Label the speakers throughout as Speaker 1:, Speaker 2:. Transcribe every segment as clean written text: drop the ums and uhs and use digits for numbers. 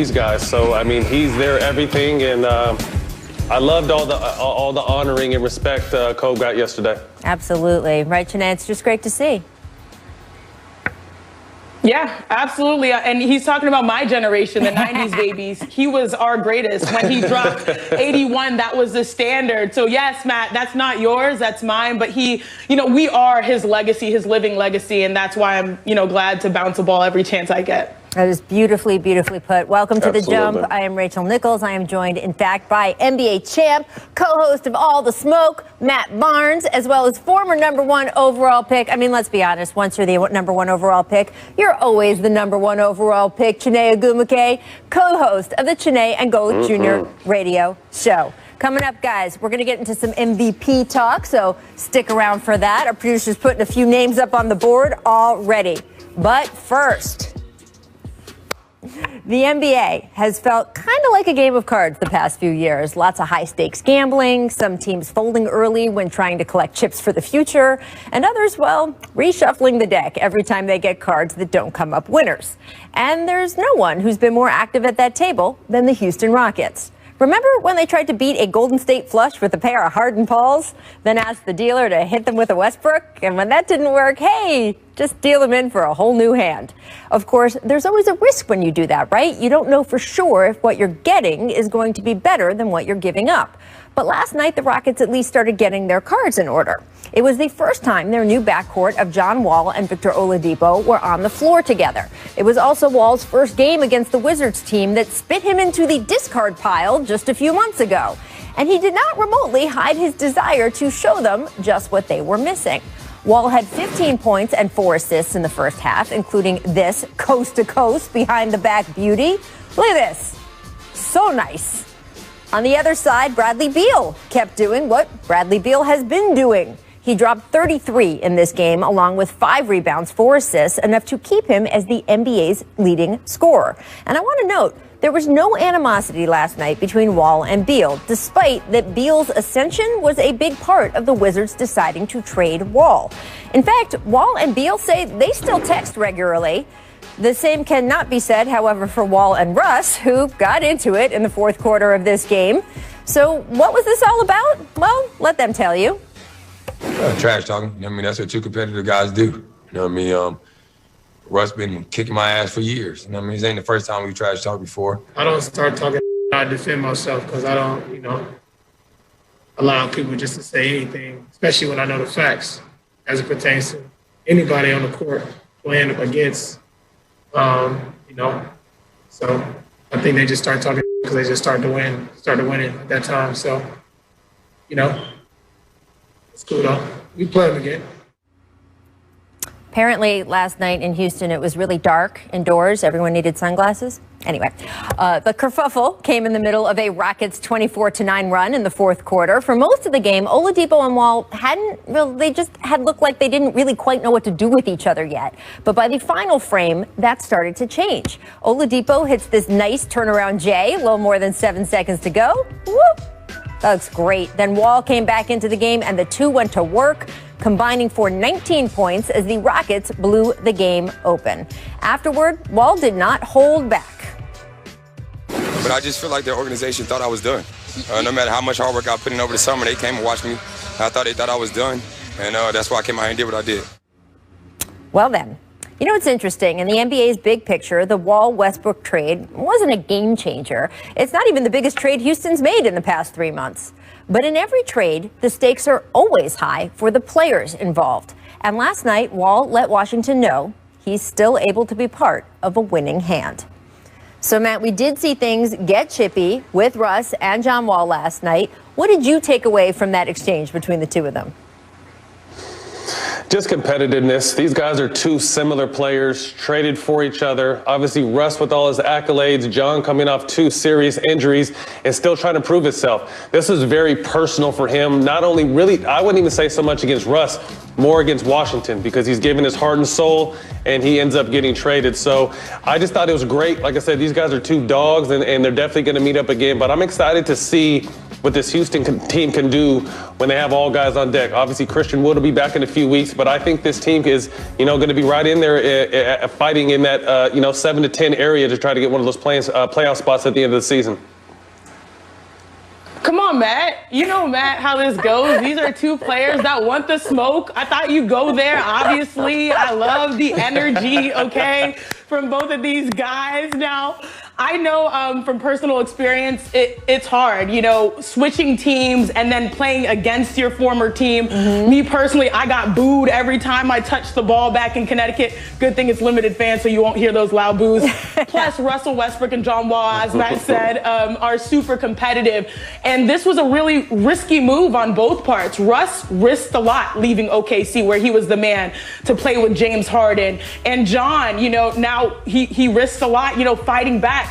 Speaker 1: these guys. So, I mean, he's their everything, and I loved all the honoring and respect Kobe got yesterday.
Speaker 2: Absolutely. Right, Chennai? It's just great to see.
Speaker 3: Yeah, absolutely. And he's talking about my generation, the 90s babies. He was our greatest. When he dropped 81, that was the standard. So yes, Matt, that's not yours, that's mine. But we are his legacy, his living legacy. And that's why I'm, glad to bounce a ball every chance I get.
Speaker 2: That is beautifully, beautifully put. Welcome to The Jump. I am Rachel Nichols. I am joined, in fact, by NBA champ, co-host of All the Smoke, Matt Barnes, as well as former #1 overall pick. I mean, let's be honest. Once you're the #1 overall pick, you're always the #1 overall pick. Chiney Ogwumike, co-host of the Chiney and Golic Jr. radio show. Coming up, guys, we're going to get into some MVP talk, so stick around for that. Our producer's putting a few names up on the board already. But first, the NBA has felt kind of like a game of cards the past few years. Lots of high-stakes gambling, some teams folding early when trying to collect chips for the future, and others, well, reshuffling the deck every time they get cards that don't come up winners. And there's no one who's been more active at that table than the Houston Rockets. Remember when they tried to beat a Golden State flush with a pair of Harden Pauls, then asked the dealer to hit them with a Westbrook? And when that didn't work, hey, just deal them in for a whole new hand. Of course, there's always a risk when you do that, right? You don't know for sure if what you're getting is going to be better than what you're giving up. But last night, the Rockets at least started getting their cards in order. It was the first time their new backcourt of John Wall and Victor Oladipo were on the floor together. It was also Wall's first game against the Wizards team that spit him into the discard pile just a few months ago. And he did not remotely hide his desire to show them just what they were missing. Wall had 15 points and 4 assists in the first half, including this coast-to-coast behind-the-back beauty. Look at this. So nice. On the other side, Bradley Beal kept doing what Bradley Beal has been doing. He dropped 33 in this game, along with 5 rebounds, 4 assists, enough to keep him as the NBA's leading scorer. And I want to note, there was no animosity last night between Wall and Beal, despite that Beal's ascension was a big part of the Wizards deciding to trade Wall. In fact, Wall and Beal say they still text regularly. The same cannot be said, however, for Wall and Russ, who got into it in the fourth quarter of this game. So what was this all about? Well, let them tell you.
Speaker 4: Trash talking. That's what 2 competitive guys do. Russ been kicking my ass for years. This ain't the first time we trash talked before.
Speaker 5: I don't start talking. I defend myself because I don't, allow people just to say anything, especially when I know the facts as it pertains to anybody on the court playing up against. So I think they just start talking because they just started winning at that time. So, it's cool though. We play them again.
Speaker 2: Apparently, last night in Houston, it was really dark indoors. Everyone needed sunglasses. Anyway, the kerfuffle came in the middle of a Rockets 24-9 run in the fourth quarter. For most of the game, Oladipo and Wall they just had looked like they didn't really quite know what to do with each other yet. But by the final frame, that started to change. Oladipo hits this nice turnaround J, a little more than 7 seconds to go. Whoop! That looks great. Then Wall came back into the game, and the two went to work, combining for 19 points as the Rockets blew the game open. Afterward, Wall did not hold back.
Speaker 4: But I just feel like their organization thought I was done. No matter how much hard work I put in over the summer, they came and watched me. I thought they thought I was done, and that's why I came out here and did what I did.
Speaker 2: Well then, it's interesting. In the NBA's big picture, the Wall-Westbrook trade wasn't a game changer. It's not even the biggest trade Houston's made in the past 3 months. But in every trade, the stakes are always high for the players involved. And last night, Wall let Washington know he's still able to be part of a winning hand. So, Matt, we did see things get chippy with Russ and John Wall last night. What did you take away from that exchange between the two of them?
Speaker 1: Just competitiveness. These guys are 2 similar players, traded for each other. Obviously, Russ with all his accolades, John coming off 2 serious injuries and still trying to prove himself. This was very personal for him. Not only really, I wouldn't even say so much against Russ, more against Washington because he's given his heart and soul, and he ends up getting traded. So I just thought it was great. Like I said, these guys are two dogs, and they're definitely going to meet up again. But I'm excited to see what this Houston team can do when they have all guys on deck. Obviously, Christian Wood will be back in a few weeks, but I think this team is, going to be right in there fighting in that, 7 to 10 area to try to get one of those playoff spots at the end of the season.
Speaker 3: Come on, Matt. You know, Matt, how this goes. These are two players that want the smoke. I thought you'd go there, obviously. I love the energy, okay, from both of these guys. Now, I know from personal experience, it's hard, switching teams and then playing against your former team. Me personally, I got booed every time I touched the ball back in Connecticut. Good thing it's limited fans, so you won't hear those loud boos. Plus, Russell Westbrook and John Wall, as Matt said, are super competitive. And this was a really risky move on both parts. Russ risked a lot leaving OKC, where he was the man to play with James Harden. And John, now he risked a lot, fighting back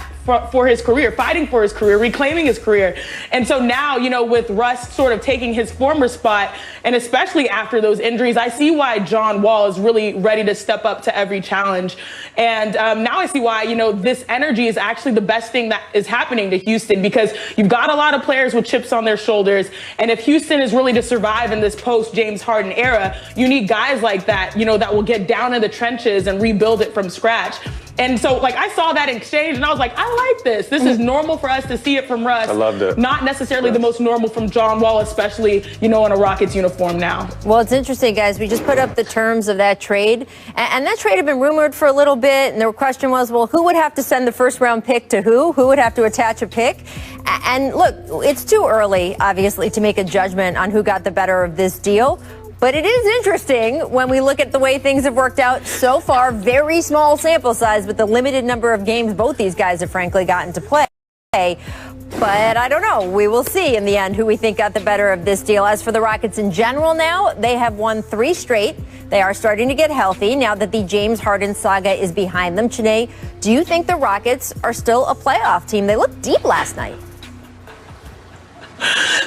Speaker 3: for his career, fighting for his career, reclaiming his career. And so now, with Russ sort of taking his former spot, and especially after those injuries, I see why John Wall is really ready to step up to every challenge. And now I see why, this energy is actually the best thing that is happening to Houston, because you've got a lot of players with chips on their shoulders. And if Houston is really to survive in this post-James Harden era, you need guys like that, that will get down in the trenches and rebuild it from scratch. And so, I saw that exchange, and I was like, I like this. This is normal for us to see it from Russ.
Speaker 1: I loved it.
Speaker 3: Not necessarily the most normal from John Wall, especially, in a Rockets uniform now.
Speaker 2: Well, it's interesting, guys. We just put up the terms of that trade. And that trade had been rumored for a little bit. And the question was, well, who would have to send the first-round pick to who? Who would have to attach a pick? And look, it's too early, obviously, to make a judgment on who got the better of this deal. But it is interesting when we look at the way things have worked out so far. Very small sample size with the limited number of games both these guys have frankly gotten to play. But I don't know. We will see in the end who we think got the better of this deal. As for the Rockets in general now, they have won 3 straight. They are starting to get healthy now that the James Harden saga is behind them. Chene, do you think the Rockets are still a playoff team? They looked deep last night.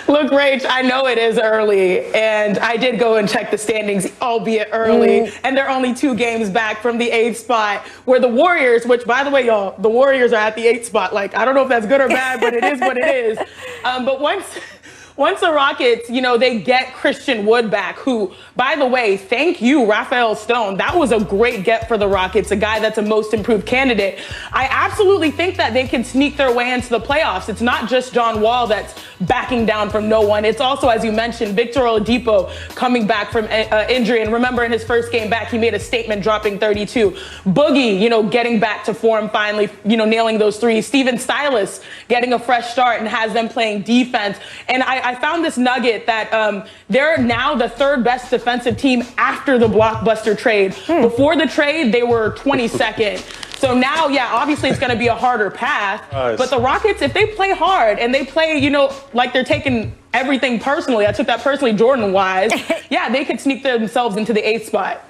Speaker 3: Look, Rach, I know it is early, and I did go and check the standings, albeit early, and they're only 2 games back from the 8th spot, where the Warriors, which, by the way, y'all, the Warriors are at the 8th spot. I don't know if that's good or bad, but it is what it is. But once the Rockets, they get Christian Wood back, who, by the way, thank you, Rafael Stone. That was a great get for the Rockets, a guy that's a most improved candidate. I absolutely think that they can sneak their way into the playoffs. It's not just John Wall that's backing down from no one. It's also, as you mentioned, Victor Oladipo coming back from injury. And remember, in his first game back, he made a statement dropping 32. Boogie, getting back to form finally, nailing those threes. Steven Silas getting a fresh start and has them playing defense. And I found this nugget that they're now the 3rd best defensive team after the blockbuster trade. Before the trade, they were 22nd. So now, obviously it's going to be a harder path. Nice. But the Rockets, if they play hard and they play, like they're taking everything personally, I took that personally Jordan-wise, they could sneak themselves into the 8th spot.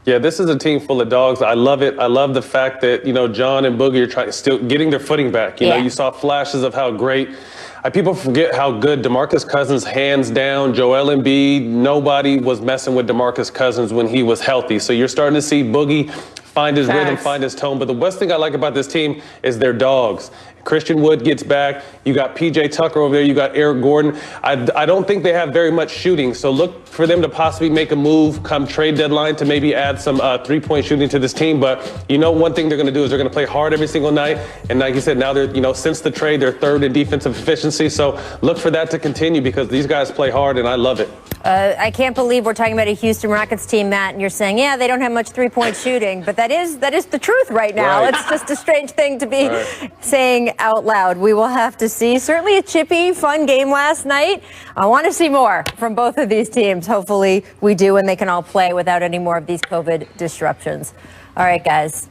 Speaker 1: Yeah, this is a team full of dogs. I love it. I love the fact that, John and Boogie are still getting their footing back. You saw flashes of how great. People forget how good DeMarcus Cousins, hands down, Joel Embiid, nobody was messing with DeMarcus Cousins when he was healthy. So you're starting to see Boogie find his rhythm, find his tone. But the best thing I like about this team is their dogs. Christian Wood gets back. You got PJ Tucker over there. You got Eric Gordon. I don't think they have very much shooting. So look for them to possibly make a move come trade deadline to maybe add some 3-point shooting to this team. But one thing they're going to do is they're going to play hard every single night. And like you said, now they're, since the trade, they're 3rd in defensive efficiency. So look for that to continue because these guys play hard and I love it.
Speaker 2: I can't believe we're talking about a Houston Rockets team, Matt, and you're saying, they don't have much 3-point shooting. But that is the truth right now. Right. It's just a strange thing to be saying out loud. We will have to see. Certainly a chippy, fun game last night. I want to see more from both of these teams. Hopefully we do, and they can all play without any more of these COVID disruptions. All right, guys.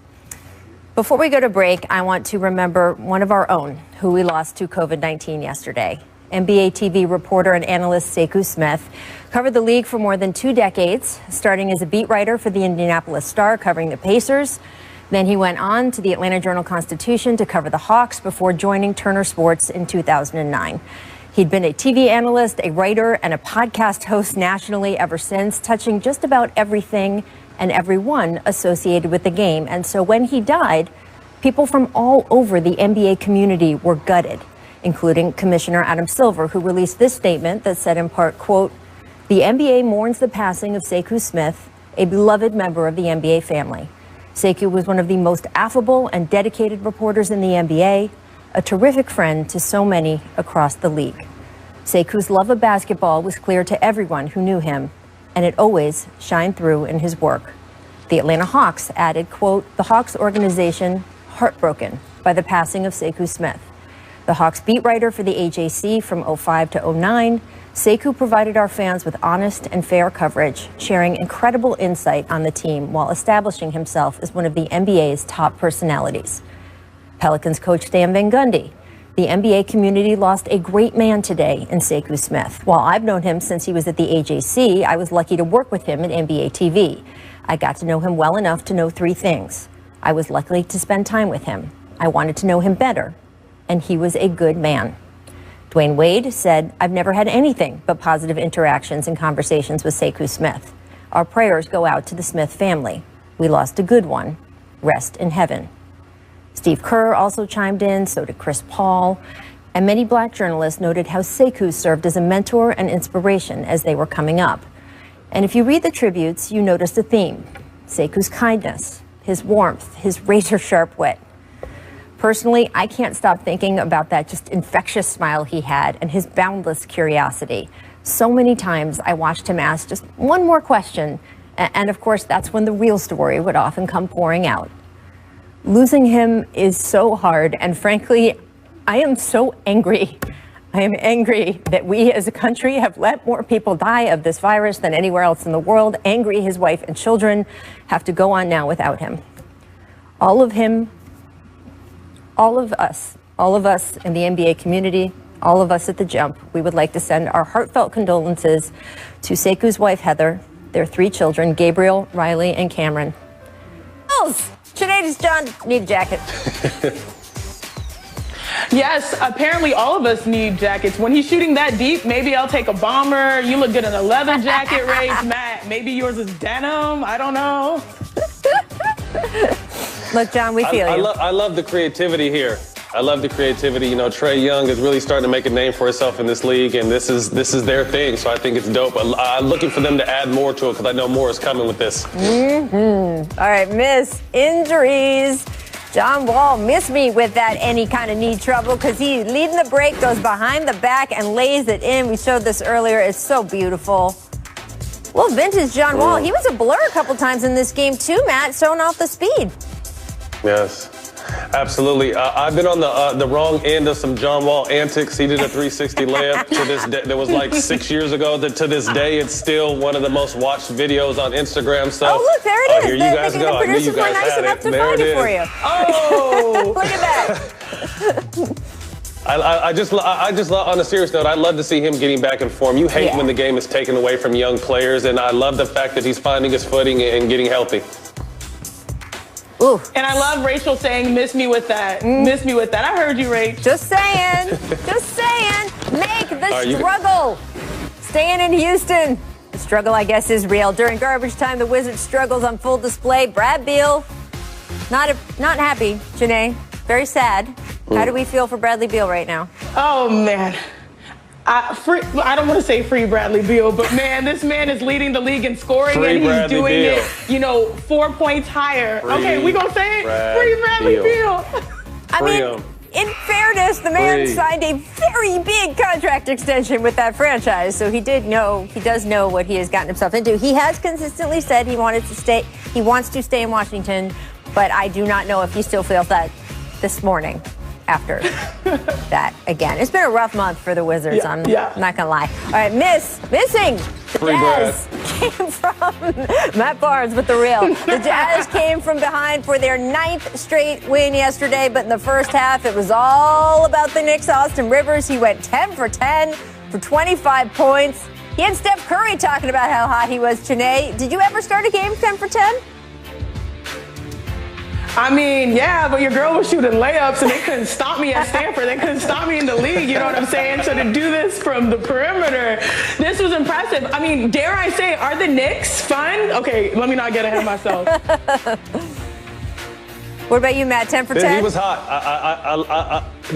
Speaker 2: Before we go to break, I want to remember one of our own who we lost to COVID-19 yesterday. NBA TV reporter and analyst Sekou Smith covered the league for more than 2 decades, starting as a beat writer for the Indianapolis Star, covering the Pacers. Then he went on to the Atlanta Journal-Constitution to cover the Hawks before joining Turner Sports in 2009. He'd been a TV analyst, a writer, and a podcast host nationally ever since, touching just about everything and everyone associated with the game. And so when he died, people from all over the NBA community were gutted, including Commissioner Adam Silver, who released this statement that said in part, quote, "The NBA mourns the passing of Sekou Smith, a beloved member of the NBA family. Sekou was one of the most affable and dedicated reporters in the NBA, a terrific friend to so many across the league. Sekou's love of basketball was clear to everyone who knew him, and it always shined through in his work." The Atlanta Hawks added, quote, "The Hawks organization heartbroken by the passing of Sekou Smith. The Hawks beat writer for the AJC from 05 to 09, Sekou provided our fans with honest and fair coverage, sharing incredible insight on the team while establishing himself as one of the NBA's top personalities." Pelicans coach Stan Van Gundy. "The NBA community lost a great man today in Sekou Smith. While I've known him since he was at the AJC, I was lucky to work with him at NBA TV. I got to know him well enough to know three things. I was lucky to spend time with him. I wanted to know him better, and he was a good man." Dwayne Wade said, "I've never had anything but positive interactions and conversations with Sekou Smith. Our prayers go out to the Smith family. We lost a good one. Rest in heaven." Steve Kerr also chimed in, so did Chris Paul, and many black journalists noted how Sekou served as a mentor and inspiration as they were coming up. And if you read the tributes, you notice a theme: Sekou's kindness, his warmth, his razor-sharp wit. Personally, I can't stop thinking about that just infectious smile he had and his boundless curiosity. So many times I watched him ask just one more question, and of course that's when the real story would often come pouring out. Losing him is so hard, and frankly, I am so angry. I am angry that we as a country have let more people die of this virus than anywhere else in the world. Angry his wife and children have to go on now without him. All of us in the NBA community, all of us at the Jump, we would like to send our heartfelt condolences to Sekou's wife, Heather, their three children, Gabriel, Riley, and Cameron. Sinead, John, need a jacket.
Speaker 3: Yes, apparently all of us need jackets. When he's shooting that deep, maybe I'll take a bomber. You look good in a leather jacket, Rach. Matt, maybe yours is denim. I don't know.
Speaker 2: Look, John, we feel you.
Speaker 1: I love the creativity here. I love the creativity. You know, Trae Young is really starting to make a name for himself in this league, and this is their thing. So I think it's dope. I'm looking for them to add more to it because I know more is coming with this.
Speaker 2: Mm-hmm. All right, miss injuries. John Wall missed me with that any kind of knee trouble because he leading the break, goes behind the back and lays it in. We showed this earlier. It's so beautiful. Well, vintage John Wall. He was a blur a couple times in this game too, Matt, showing off the speed.
Speaker 1: Yes. Absolutely. I've been on the wrong end of some John Wall antics. He did a 360 layup to this day. That was like 6 years ago. To this day, it's still one of the most watched videos on Instagram. So,
Speaker 2: oh, look, there it is.
Speaker 1: Here you guys go.
Speaker 2: The producers were nice enough to find it for you.
Speaker 3: Oh,
Speaker 2: look at that.
Speaker 1: I just on a serious note, I love to see him getting back in form. You hate when the game is taken away from young players, and I love the fact that he's finding his footing and getting healthy.
Speaker 2: Ooh.
Speaker 3: And I love Rachel saying, "Miss me with that." Miss me with that. I heard you, Rach.
Speaker 2: Just saying. Just saying. Make the struggle. Staying in Houston. The struggle, I guess, is real. During garbage time, the Wizards' struggles on full display. Brad Beal, not happy. Janae, very sad. How do we feel for Bradley Beal right now?
Speaker 3: Oh, man. I don't want to say free Bradley Beal, but man, this man is leading the league in scoring, and he's doing it, 4 points higher. Okay, we gonna say it? Free Bradley Beal.
Speaker 2: I mean, in fairness, the man signed a very big contract extension with that franchise, so he does know what he has gotten himself into. He has consistently said he wants to stay in Washington, but I do not know if he still feels that this morning. After that again. It's been a rough month for the Wizards. I'm not gonna lie. All right, missing. The Jazz came from Matt Barnes with the real. The Jazz came from behind for their 9th straight win yesterday, but in the first half, it was all about the Knicks. Austin Rivers, he went 10 for 10 for 25 points. He had Steph Curry talking about how hot he was. Janae, did you ever start a game 10 for 10?
Speaker 3: I mean, yeah, but your girl was shooting layups and they couldn't stop me at Stanford. They couldn't stop me in the league, you know what I'm saying? So to do this from the perimeter, this was impressive. I mean, dare I say, are the Knicks fun? Okay, let me not get ahead of myself.
Speaker 2: What about you, Matt? 10 for 10?
Speaker 1: He was hot.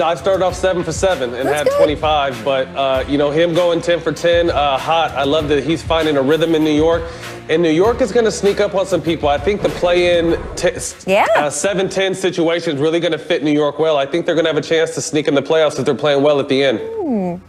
Speaker 1: I started off 7 for 7 and had 25, but him going 10 for 10, hot. I love that he's finding a rhythm in New York. And New York is going to sneak up on some people. I think the play-in 7-10 situation is really going to fit New York well. I think they're going to have a chance to sneak in the playoffs if they're playing well at the end.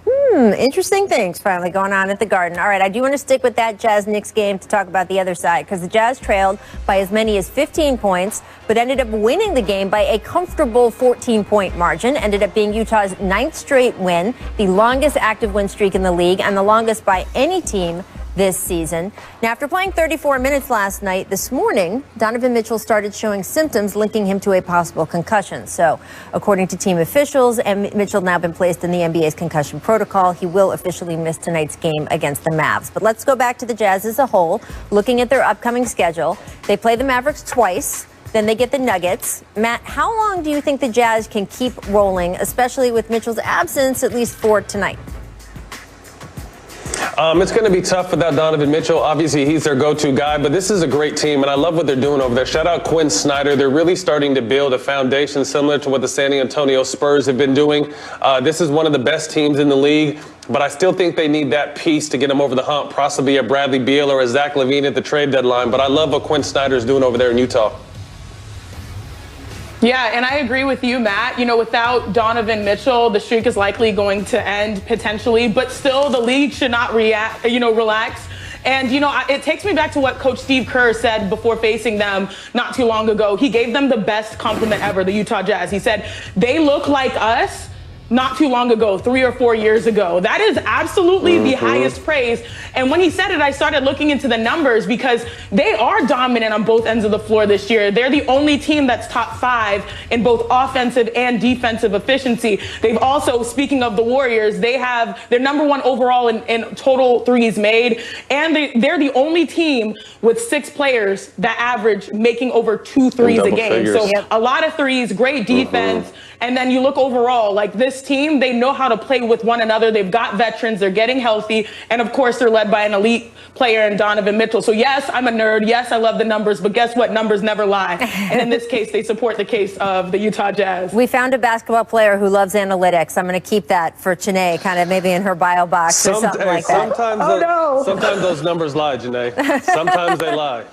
Speaker 2: Interesting things finally going on at the Garden. All right, I do want to stick with that Jazz-Knicks game to talk about the other side, because the Jazz trailed by as many as 15 points, but ended up winning the game by a comfortable 14-point margin. Ended up being Utah's 9th straight win, the longest active win streak in the league, and the longest by any team this season. Now, after playing 34 minutes last night, this morning, Donovan Mitchell started showing symptoms linking him to a possible concussion. So, according to team officials, and Mitchell now been placed in the NBA's concussion protocol. He will officially miss tonight's game against the Mavs. But let's go back to the Jazz as a whole, looking at their upcoming schedule. They play the Mavericks twice. Then they get the Nuggets. Matt, how long do you think the Jazz can keep rolling, especially with Mitchell's absence, at least for tonight?
Speaker 1: It's going to be tough without Donovan Mitchell. Obviously, he's their go-to guy, but this is a great team, and I love what they're doing over there. Shout out Quinn Snyder. They're really starting to build a foundation similar to what the San Antonio Spurs have been doing. This is one of the best teams in the league, but I still think they need that piece to get them over the hump, possibly a Bradley Beal or a Zach LaVine at the trade deadline. But I love what Quinn Snyder's doing over there in Utah.
Speaker 3: Yeah, and I agree with you, Matt. You know, without Donovan Mitchell, the streak is likely going to end potentially, but still the league should not relax. And, it takes me back to what Coach Steve Kerr said before facing them not too long ago. He gave them the best compliment ever, the Utah Jazz. He said, they look like us not too long ago, 3 or 4 years ago. That is absolutely the highest praise. And when he said it, I started looking into the numbers because they are dominant on both ends of the floor this year. They're the only team that's top 5 in both offensive and defensive efficiency. They've also, speaking of the Warriors, they're number 1 overall in total threes made. And they're the only team with 6 players that average making over 2 threes a game. Figures. So a lot of threes, great defense. And then you look overall, like this team, they know how to play with one another. They've got veterans. They're getting healthy. And, of course, they're led by an elite player in Donovan Mitchell. So, yes, I'm a nerd. Yes, I love the numbers. But guess what? Numbers never lie. And in this case, they support the case of the Utah Jazz.
Speaker 2: We found a basketball player who loves analytics. I'm going to keep that for Janae, kind of maybe in her bio box or something like that.
Speaker 1: Sometimes those numbers lie, Janae. Sometimes they lie.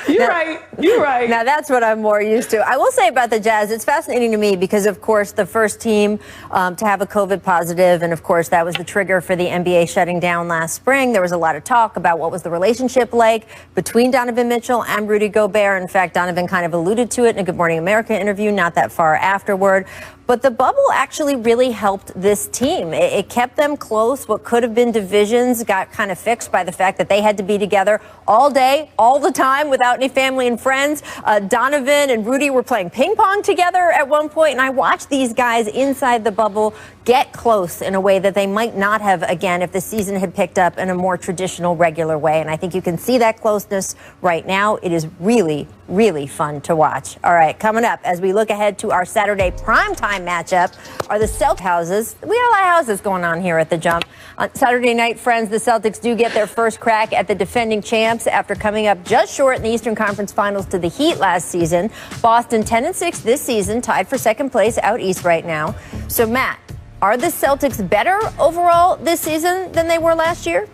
Speaker 3: You're right. You're right.
Speaker 2: Now, that's what I'm more used to. I will say about the Jazz, it's fascinating to me because, of course, the first team to have a COVID positive, and, of course, that was the trigger for the NBA shutting down last spring. There was a lot of talk about what was the relationship like between Donovan Mitchell and Rudy Gobert. In fact, Donovan kind of alluded to it in a Good Morning America interview not that far afterward. But the bubble actually really helped this team. It kept them close. What could have been divisions got kind of fixed by the fact that they had to be together all day, all the time, without any family and friends. Donovan and Rudy were playing ping pong together at one point, and I watched these guys inside the bubble get close in a way that they might not have, again, if the season had picked up in a more traditional, regular way. And I think you can see that closeness right now. It is really, really fun to watch. All right, coming up, as we look ahead to our Saturday primetime matchup, are the Celtics houses. We have a lot of houses going on here at the Jump. On Saturday night, friends, the Celtics do get their first crack at the defending champs after coming up just short in the Eastern Conference Finals to the Heat last season. Boston 10-6 this season, tied for second place out east right now. So, Matt, are the Celtics better overall this season than they were last year?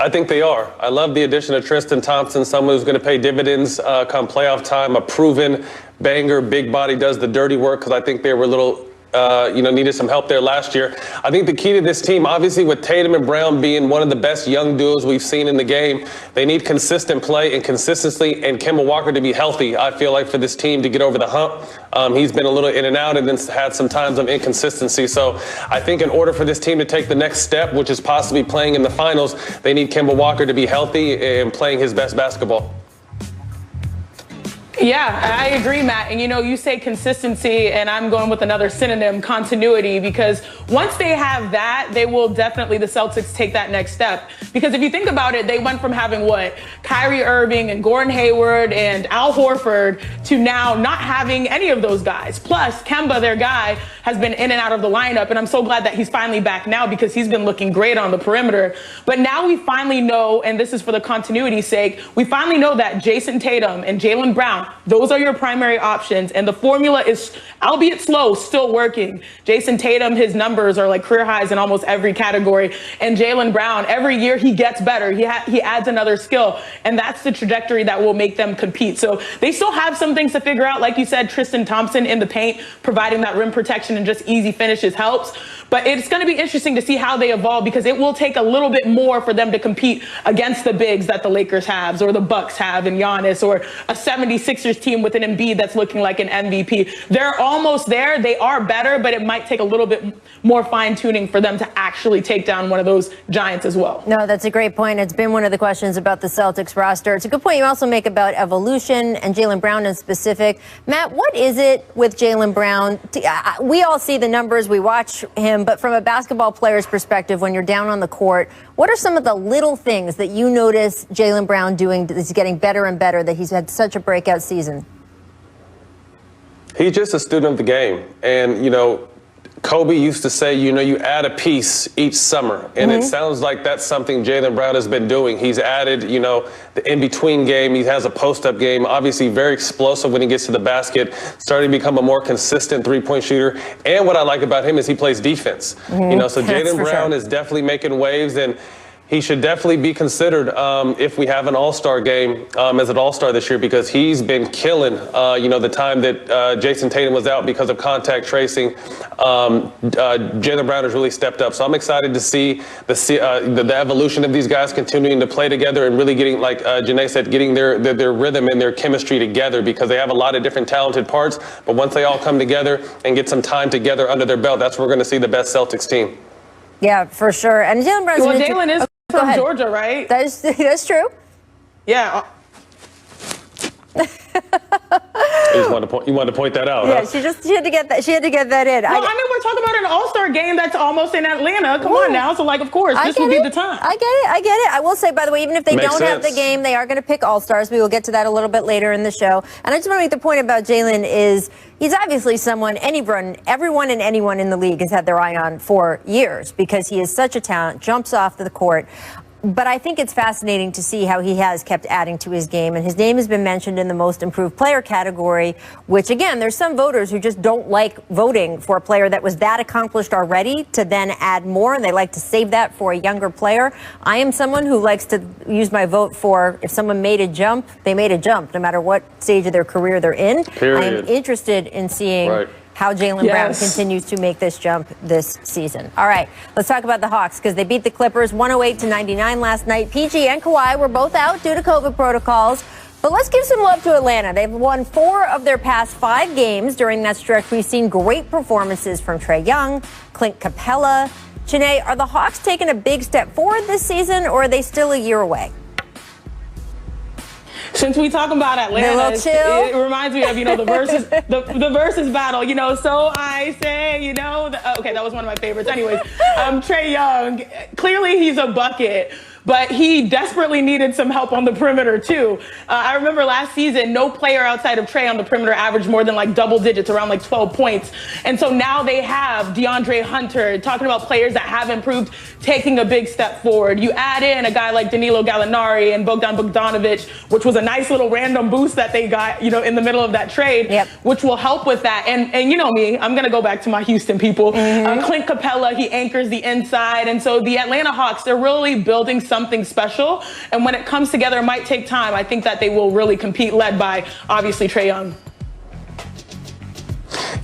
Speaker 1: I think they are. I love the addition of Tristan Thompson, someone who's going to pay dividends come playoff time, a proven banger, big body, does the dirty work, because I think they were a little needed some help there last year. I think the key to this team, obviously with Tatum and Brown being one of the best young duos we've seen in the game, they need consistent play and consistency, and Kemba Walker to be healthy, I feel like, for this team to get over the hump. He's been a little in and out and then had some times of inconsistency. So I think in order for this team to take the next step, which is possibly playing in the finals, they need Kemba Walker to be healthy and playing his best basketball.
Speaker 3: Yeah, I agree, Matt. And you say consistency, and I'm going with another synonym, continuity, because once they have that, they will definitely, the Celtics, take that next step. Because if you think about it, they went from having Kyrie Irving and Gordon Hayward and Al Horford to now not having any of those guys. Plus, Kemba, their guy, has been in and out of the lineup, and I'm so glad that he's finally back now because he's been looking great on the perimeter. But now we finally know, and this is for the continuity's sake, we finally know that Jason Tatum and Jaylen Brown, those are your primary options. And the formula is, albeit slow, still working. Jason Tatum, his numbers are like career highs in almost every category. And Jaylen Brown, every year he gets better. He adds another skill. And that's the trajectory that will make them compete. So they still have some things to figure out. Like you said, Tristan Thompson in the paint, providing that rim protection and just easy finishes helps. But it's going to be interesting to see how they evolve because it will take a little bit more for them to compete against the bigs that the Lakers have or the Bucks have in Giannis or a 76ers team with an Embiid that's looking like an MVP. They're almost there. They are better, but it might take a little bit more fine tuning for them to actually take down one of those giants as well.
Speaker 2: No, that's a great point. It's been one of the questions about the Celtics roster. It's a good point you also make about evolution and Jaylen Brown in specific. Matt, what is it with Jaylen Brown? We all see the numbers. We watch him. But from a basketball player's perspective, when you're down on the court, what are some of the little things that you notice Jaylen Brown doing that's getting better and better, that he's had such a breakout season?
Speaker 1: He's just a student of the game. And, Kobe used to say, you add a piece each summer. And it sounds like that's something Jaylen Brown has been doing. He's added, the in-between game. He has a post-up game, obviously very explosive when he gets to the basket, starting to become a more consistent three-point shooter. And what I like about him is he plays defense. So Jaylen Brown is definitely making waves, and he should definitely be considered if we have an all-star game as an all-star this year because he's been killing, the time that Jason Tatum was out because of contact tracing. Jaylen Brown has really stepped up. So I'm excited to see the evolution of these guys continuing to play together and really getting, like Janae said, getting their rhythm and their chemistry together because they have a lot of different talented parts. But once they all come together and get some time together under their belt, that's where we're going to see the best Celtics team.
Speaker 2: Yeah, for sure. And Jaylen Brown's
Speaker 3: Jaylen is from Georgia, right?
Speaker 2: That's true.
Speaker 3: Yeah.
Speaker 1: You wanted to point that out.
Speaker 2: Yeah,
Speaker 1: huh?
Speaker 2: she had to get that. She had to get that in.
Speaker 3: Well, we're talking about an all-star game that's almost in Atlanta. Come on now. So, of course, this would be the time.
Speaker 2: I get it. I will say, by the way, even if they don't have the game, they are going to pick all-stars. We will get to that a little bit later in the show. And I just want to make the point about Jaylen is he's obviously someone everyone and anyone in the league has had their eye on for years because he is such a talent, jumps off the court. But I think it's fascinating to see how he has kept adding to his game. And his name has been mentioned in the most improved player category, which, again, there's some voters who just don't like voting for a player that was that accomplished already to then add more. And they like to save that for a younger player. I am someone who likes to use my vote for if someone made a jump, they made a jump, no matter what stage of their career they're in.
Speaker 1: Period.
Speaker 2: I am interested in seeing how Jaylen Brown continues to make this jump this season. All right, let's talk about the Hawks because they beat the Clippers 108-99 last night. PG and Kawhi were both out due to COVID protocols. But let's give some love to Atlanta. They've won 4 of their past 5 games. During that stretch, we've seen great performances from Trae Young, Clint Capella. Janae, are the Hawks taking a big step forward this season, or are they still a year away?
Speaker 3: Since we talk about Atlanta, it reminds me of, the versus the versus battle, so I say, okay, that was one of my favorites. Anyways, Trae Young, clearly he's a bucket, but he desperately needed some help on the perimeter too. I remember last season, no player outside of Trae on the perimeter averaged more than double digits, around 12 points. And so now they have DeAndre Hunter, talking about players that have improved, taking a big step forward. You add in a guy like Danilo Gallinari and Bogdan Bogdanovic, which was a nice little random boost that they got, in the middle of that trade, which will help with that. And you know me, I'm going to go back to my Houston people. Clint Capella, he anchors the inside. And so the Atlanta Hawks, they're really building something special. And when it comes together, it might take time. I think that they will really compete, led by, obviously, Trae Young.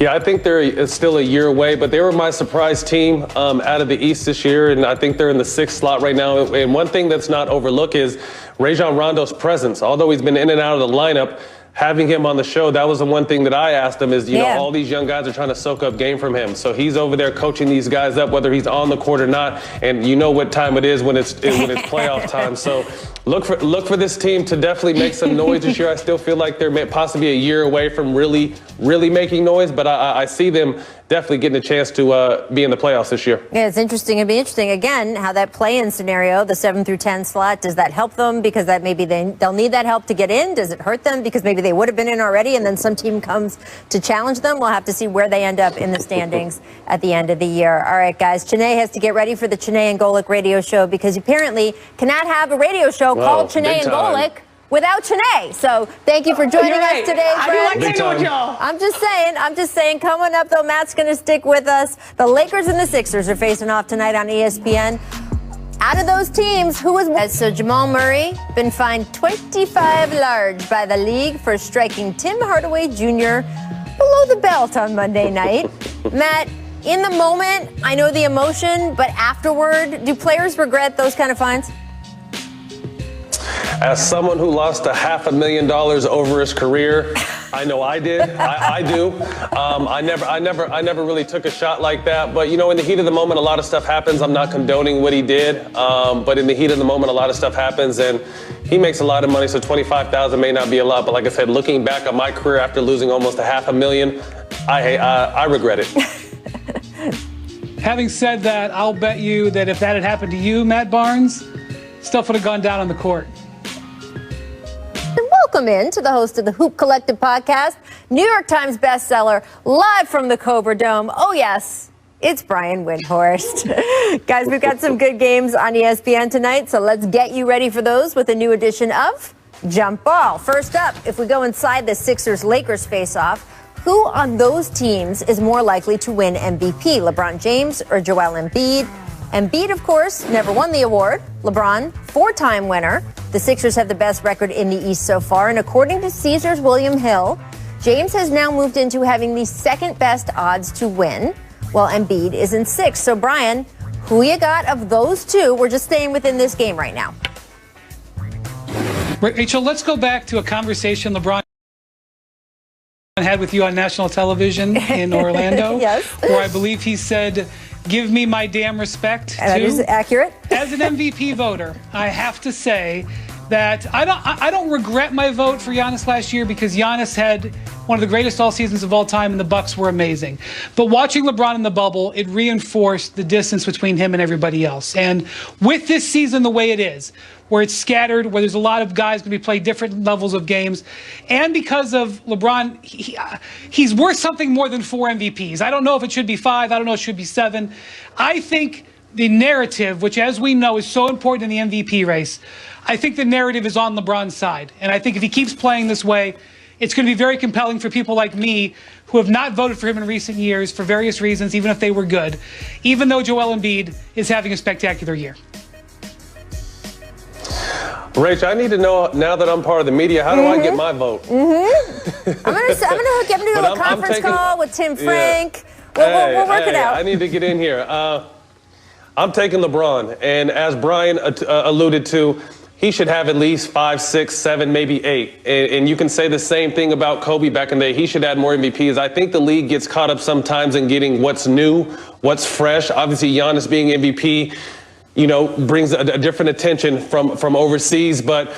Speaker 1: Yeah, I think they're still a year away, but they were my surprise team out of the East this year, and I think they're in the 6th slot right now. And one thing that's not overlooked is Rajon Rondo's presence. Although he's been in and out of the lineup, having him on the show, that was the one thing that I asked him is, you know, all these young guys are trying to soak up game from him. So he's over there coaching these guys up, whether he's on the court or not. And you know what time it is when it's playoff time. So look for this team to definitely make some noise this year. I still feel like they're possibly a year away from really making noise, but I see them definitely getting a chance to be in the playoffs this year.
Speaker 2: Yeah, it's interesting. It'd be interesting, again, how that play-in scenario, the 7 through 10 slot, does that help them because that maybe they'll need that help to get in? Does it hurt them because maybe they would have been in already and then some team comes to challenge them? We'll have to see where they end up in the standings at the end of the year. All right, guys, Chiney has to get ready for the Chiney and Golic radio show because you apparently cannot have a radio show called Chiney and Golic without Chiney. So thank you for joining us today,
Speaker 3: I do like hanging with y'all.
Speaker 2: I'm just saying, coming up though, Matt's going to stick with us. The Lakers and the Sixers are facing off tonight on ESPN. Out of those teams, who is... So Jamal Murray been fined 25 large by the league for striking Tim Hardaway Jr. below the belt on Monday night. Matt, in the moment, I know the emotion, but afterward, do players regret those kind of fines?
Speaker 1: As someone who lost $500,000 over his career, I know I did. I do. I never really took a shot like that. But you know, in the heat of the moment, a lot of stuff happens. I'm not condoning what he did, but in the heat of the moment, a lot of stuff happens, and he makes a lot of money. So $25,000 may not be a lot, but like I said, looking back on my career after losing almost $500,000, I regret it.
Speaker 6: Having said that, I'll bet you that if that had happened to you, Matt Barnes, stuff would have gone down on the court.
Speaker 2: Welcome in to the host of the Hoop Collective podcast, New York Times bestseller, live from the Cobra Dome. Oh, yes, it's Brian Windhorst. Guys, we've got some good games on ESPN tonight, so let's get you ready for those with a new edition of Jump Ball. First up, if we go inside the Sixers-Lakers face-off, who on those teams is more likely to win MVP, LeBron James or Joel Embiid? Embiid, of course, never won the award. LeBron, 4-time winner. The Sixers have the best record in the East so far. And according to Caesars William Hill, James has now moved into having the second best odds to win, while Embiid is in 6th. So, Brian, who you got of those two? We're just staying within this game right now.
Speaker 6: Rachel, let's go back to a conversation LeBron had with you on national television in Orlando.
Speaker 2: Yes.
Speaker 6: Where I believe he said, "Give me my damn respect."
Speaker 2: That is accurate.
Speaker 6: As an MVP voter, I have to say that I don't regret my vote for Giannis last year because Giannis had one of the greatest all seasons of all time and the Bucks were amazing. But watching LeBron in the bubble, it reinforced the distance between him and everybody else. And with this season the way it is, where it's scattered, where there's a lot of guys going to be playing different levels of games, and because of LeBron, he's worth something more than 4 MVPs. I don't know if it should be 5. I don't know if it should be 7. I think the narrative, which as we know is so important in the MVP race, I think the narrative is on LeBron's side. And I think if he keeps playing this way, it's going to be very compelling for people like me who have not voted for him in recent years for various reasons, even if they were good, even though Joel Embiid is having a spectacular year.
Speaker 1: Rach, I need to know, now that I'm part of the media, how do I get my vote?
Speaker 2: I'm gonna hook you up into a conference call with Tim Frank. We'll work it out.
Speaker 1: I need to get in here. I'm taking LeBron, and as Brian alluded to, he should have at least 5, 6, 7, maybe 8. And you can say the same thing about Kobe back in the day. He should add more MVPs. I think the league gets caught up sometimes in getting what's new, what's fresh. Obviously, Giannis being MVP, you know, brings a different attention from overseas. But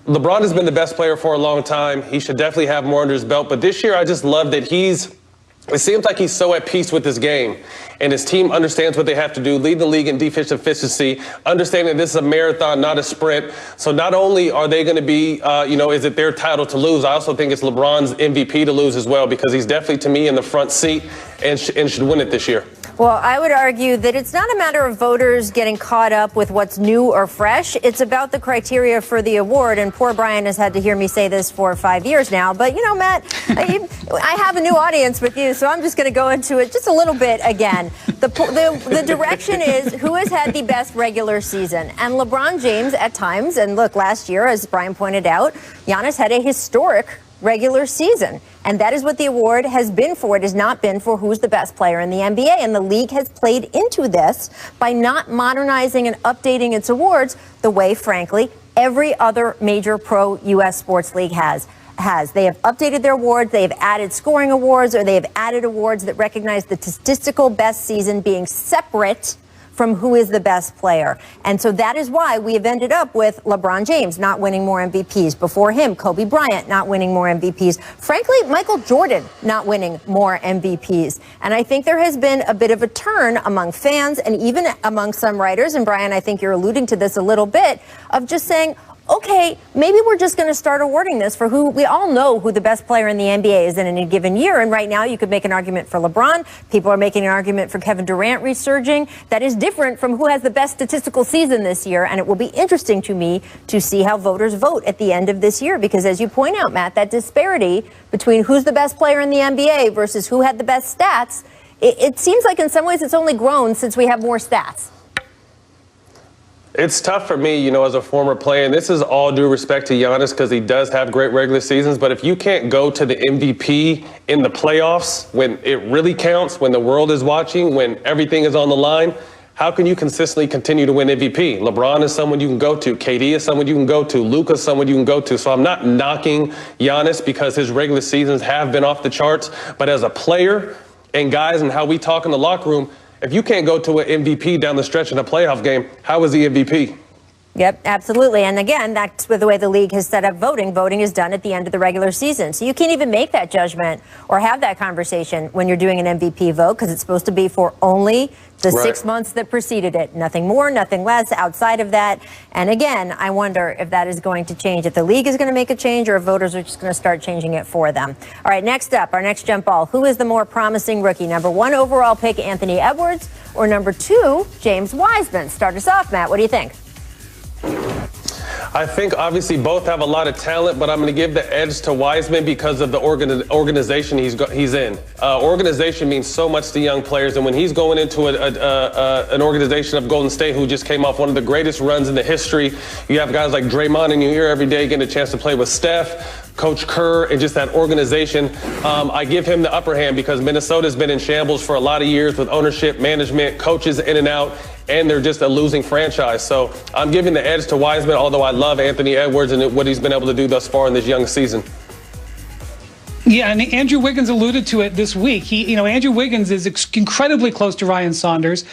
Speaker 1: LeBron has been the best player for a long time. He should definitely have more under his belt. But this year, I just love that it seems like he's so at peace with his game. And his team understands what they have to do, lead the league in defensive efficiency, understanding this is a marathon, not a sprint. So not only are they going to be, is it their title to lose, I also think it's LeBron's MVP to lose as well, because he's definitely, to me, in the front seat and should win it this year.
Speaker 2: Well, I would argue that it's not a matter of voters getting caught up with what's new or fresh. It's about the criteria for the award. And poor Brian has had to hear me say this for 5 years now. But, you know, Matt, I have a new audience with you, so I'm just going to go into it just a little bit again. The direction is who has had the best regular season. And LeBron James at times, and look, last year, as Brian pointed out, Giannis had a historic regular season. And that is what the award has been for. It has not been for who's the best player in the NBA. And the league has played into this by not modernizing and updating its awards the way, frankly, every other major pro U.S. sports league has. has. They have updated their awards, they have added scoring awards, or they have added awards that recognize the statistical best season being separate from who is the best player. And so that is why we have ended up with LeBron James not winning more MVPs. Before him, Kobe Bryant not winning more MVPs. Frankly, Michael Jordan not winning more MVPs. And I think there has been a bit of a turn among fans and even among some writers, and Brian, I think you're alluding to this a little bit, of just saying, okay, maybe we're just going to start awarding this for who we all know who the best player in the NBA is in any given year. And right now you could make an argument for LeBron. People are making an argument for Kevin Durant resurging. That is different from who has the best statistical season this year. And it will be interesting to me to see how voters vote at the end of this year, because as you point out, Matt, that disparity between who's the best player in the NBA versus who had the best stats, it seems like in some ways it's only grown since we have more stats.
Speaker 1: It's tough for me, as a former player, and this is all due respect to Giannis because he does have great regular seasons, but if you can't go to the MVP in the playoffs when it really counts, when the world is watching, when everything is on the line, how can you consistently continue to win MVP? LeBron is someone you can go to. KD is someone you can go to. Luka is someone you can go to. So I'm not knocking Giannis because his regular seasons have been off the charts, but as a player and guys and how we talk in the locker room, if you can't go to an MVP down the stretch in a playoff game, how is he MVP?
Speaker 2: Yep, absolutely. And again, that's with the way the league has set up voting. Voting is done at the end of the regular season. So you can't even make that judgment or have that conversation when you're doing an MVP vote because it's supposed to be for only the 6 months that preceded it. Nothing more, nothing less outside of that. And again, I wonder if that is going to change, if the league is going to make a change or if voters are just going to start changing it for them. All right, next up, our next jump ball. Who is the more promising rookie? Number 1 overall pick, Anthony Edwards, or number 2, James Wiseman? Start us off, Matt. What do you think?
Speaker 1: I think obviously both have a lot of talent, but I'm going to give the edge to Wiseman because of the organization he's in. Organization means so much to young players, and when he's going into an organization of Golden State who just came off one of the greatest runs in the history, you have guys like Draymond in your ear every day getting a chance to play with Steph, Coach Kerr, and just that organization. I give him the upper hand because Minnesota's been in shambles for a lot of years with ownership, management, coaches in and out, and they're just a losing franchise. So I'm giving the edge to Wiseman, although I love Anthony Edwards and what he's been able to do thus far in this young season.
Speaker 6: Yeah, and Andrew Wiggins alluded to it this week. Andrew Wiggins is incredibly close to Ryan Saunders,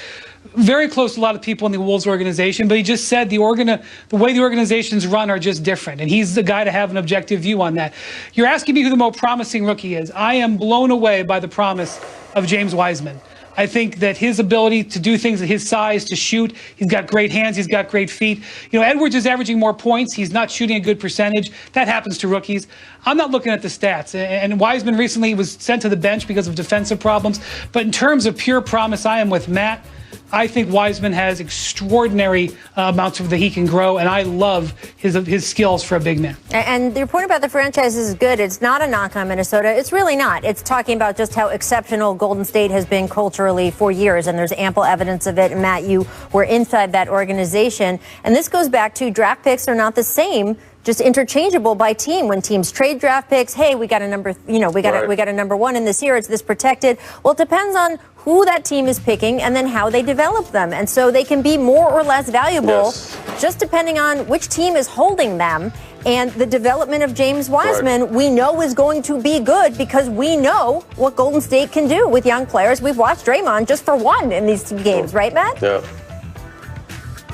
Speaker 6: very close to a lot of people in the Wolves organization, but he just said the way the organizations run are just different, and he's the guy to have an objective view on that. You're asking me who the most promising rookie is. I am blown away by the promise of James Wiseman. I think that his ability to do things at his size, to shoot, he's got great hands, he's got great feet. Edwards is averaging more points. He's not shooting a good percentage. That happens to rookies. I'm not looking at the stats. And Wiseman recently was sent to the bench because of defensive problems. But in terms of pure promise, I am with Matt. I think Wiseman has extraordinary amounts that he can grow, and I love his skills for a big man. And
Speaker 2: your point about the franchise is good. It's not a knock on Minnesota. It's really not. It's talking about just how exceptional Golden State has been culturally for years, and there's ample evidence of it. And Matt, you were inside that organization, and this goes back to draft picks are not the same, just interchangeable by team. When teams trade draft picks, hey, we got a number, we got a number 1 in this year. It's this protected. Well, it depends on who that team is picking and then how they develop them. And so they can be more or less valuable just depending on which team is holding them. And the development of James Wiseman, we know is going to be good because we know what Golden State can do with young players. We've watched Draymond just for 1 in these games, right, Matt?
Speaker 1: Yeah.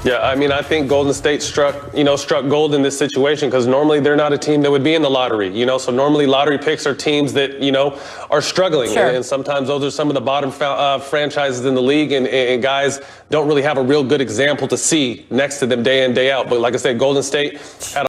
Speaker 1: Yeah, I mean, I think Golden State struck gold in this situation because normally they're not a team that would be in the lottery, so normally lottery picks are teams that, are struggling.
Speaker 2: Sure.
Speaker 1: And sometimes those are some of the bottom franchises in the league and guys don't really have a real good example to see next to them day in, day out. But like I said, Golden State had